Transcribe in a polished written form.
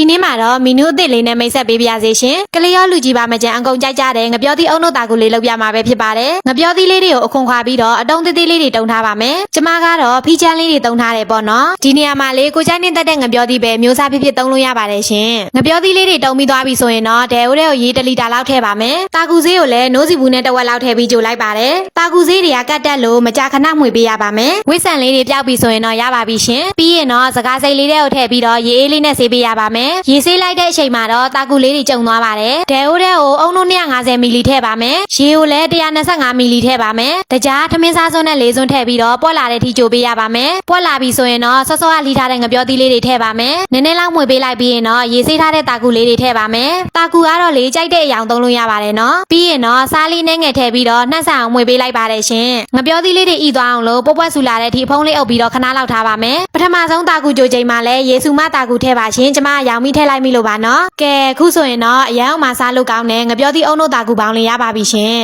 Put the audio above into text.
ဒီနေ့မှာတော့မီနူးအစ်စ်လေးနဲ့မိတ်ဆက်ပေးပါရစေရှင်ကလေးရောလူကြီးပါမကြမ်းအကုန်ကြိုက်ကြတယ်ငပြောသီးအုံတို့တာကူလေးလောက်ပြမှာပဲဖြစ်ပါတယ်ငပြောသီးလေးတွေကိုအခွန်ခွာပြီးတော့အတုံးသေးသေးလေးတွေတုံထားပါမယ်ကျမကတော့ဖီချမ်းလေးတွေတုံထားတယ်ပေါ့နော်ဒီနေရာမှာလေကိုချိုင်းနေတတ်တဲ့ငပြောသီးပဲမျိုးစားဖြစ်ဖြစ်တုံလို့ရပါတယ်ရှင်ငပြောသီးလေးတွေတုံပြီးသွားပြီဆိုရင်တော့ဒဲအိုးတွေကိုရေ1လီတာလောက်ထည့်ပါမယ်တာကူဆေးကိုလည်းနိုးစီဘူးနဲ့တစ်ဝက်လောက်ထည့်ပြီးကြိုလိုက်ပါတယ်တာကူဆေးတွေကကတ်တက်လို့မကြာခဏမှွေပေးရပါမယ်ဝိဆန်လေးတွေပျောက်ပြီဆိုရင်တော့ရပါပြီရှင်ပြီးရင်တော့စကားစိတ်လေးတွေကိုထည့်ပြီးတော့ရေအေးလေးနဲ့ဆေးပေးရပါမယ်ရေဆေးလိုက်တဲ့အချိန်မှာတော့တာကူလေးတွေကျုံသွားပါတယ်ဒဲအိုးတွေကိုအုံတို့250မီလီထည့်ပါမယ်ရေကိုလည်း125မီလီထည့်ပါမယ်တကြားထမင်းစားစွန်းနဲ့လေးစွန်းထည့်ပြီးတော့ပွက်လာတဲ့ထိကြိုပေးရပါမယ်ပွက်လာပြီဆိုရင်တော့စောစောကလှီထားတဲ့ငပြောသီးလေးတွေထည့်ပါမယ်နည်းနည်းလောက်မှွေပေးလိုက်ပြီးရင်တော့ရေဆေးထားတဲ့တာကူလေးတွေထည့်ပါမယ်တာကူကတော့လေကြိုက်တဲ့အရောင်သုံးလို့ရပါတယ်နော်ပြီးရင်တော့စားလေးနဲ့ငယ်ထည့်ပြီးတော့နှက်ဆန်အောင်မှွေပေးလိုက်ပါတယ်ရှင်ငပြောသီးလေးတွေဤသွားအောင်လို့ပွက်ပွက်ဆူလာတဲ့အထိဖုံးလေးအုပ်ပြီးတော့ခဏလောက်ထားပါမယ်ပထမဆုံးတာကူကြိုချိန်မှာလည်းရေစုမတာကူထည့်ပါရှင်ကျမရောင်မိထည့်လိုက်မိလို့ပါနော်ကဲခုဆိုရင်တော့အရန်အောင်မစားလို့ကောင်းတဲ့ငပြောသီးအုံတို့တာကူပေါင်းလေးရပါပြီရှင်